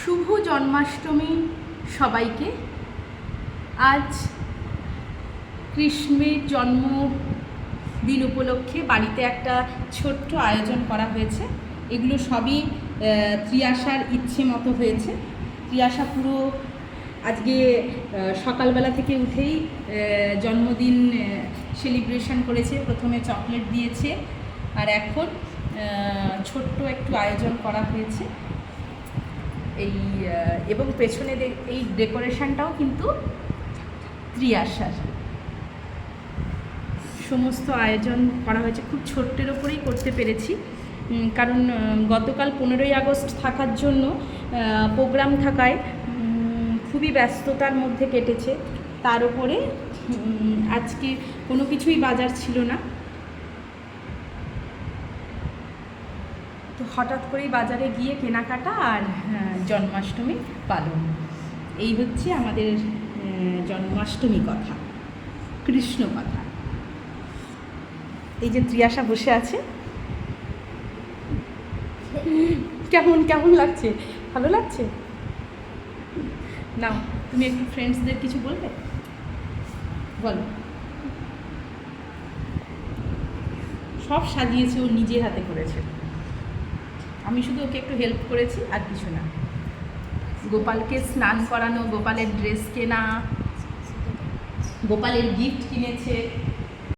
শুভ জন্মাষ্টমী সবাইকে। আজ কৃষ্ণের জন্মদিন উপলক্ষে বাড়িতে একটা ছোট্ট আয়োজন করা হয়েছে। এগুলো সবই ত্রিয়াশার ইচ্ছে মতো হয়েছে। ত্রিয়াশা পুরো আজকে সকালবেলা থেকে উঠেই জন্মদিন সেলিব্রেশন করেছে। প্রথমে চকলেট দিয়েছে, আর এখন ছোট্ট একটু আয়োজন করা হয়েছে। এবং পেছনে এই ডেকোরেশনটাও কিন্তু ত্রিয়াশার। সমস্ত আয়োজন করা হয়েছে, খুব ছোট্টের ওপরেই করতে পেরেছি, কারণ গতকাল 15ই আগস্ট থাকার জন্য প্রোগ্রাম থাকায় খুবই ব্যস্ততার মধ্যে কেটেছে। তার উপরে আজকে কোনো কিছুই বাজার ছিল না, তো হঠাৎ করেই বাজারে গিয়ে কেনাকাটা আর জন্মাষ্টমী পালন। এই হচ্ছে আমাদের জন্মাষ্টমী কথা, কৃষ্ণ কথা। এই যে ত্রিয়াশা বসে আছে, কেমন কেমন লাগছে? ভালো লাগছে? নাও, তুমি একটু ফ্রেন্ডসদের কিছু বলবে? বলো। সব সাজিয়েছে, ও নিজের হাতে করেছে, আমি শুধু ওকে একটু হেল্প করেছি, আর কিছু না। গোপালকে স্নান করানো, গোপালের ড্রেস কেনা, গোপালের গিফট কিনেছে।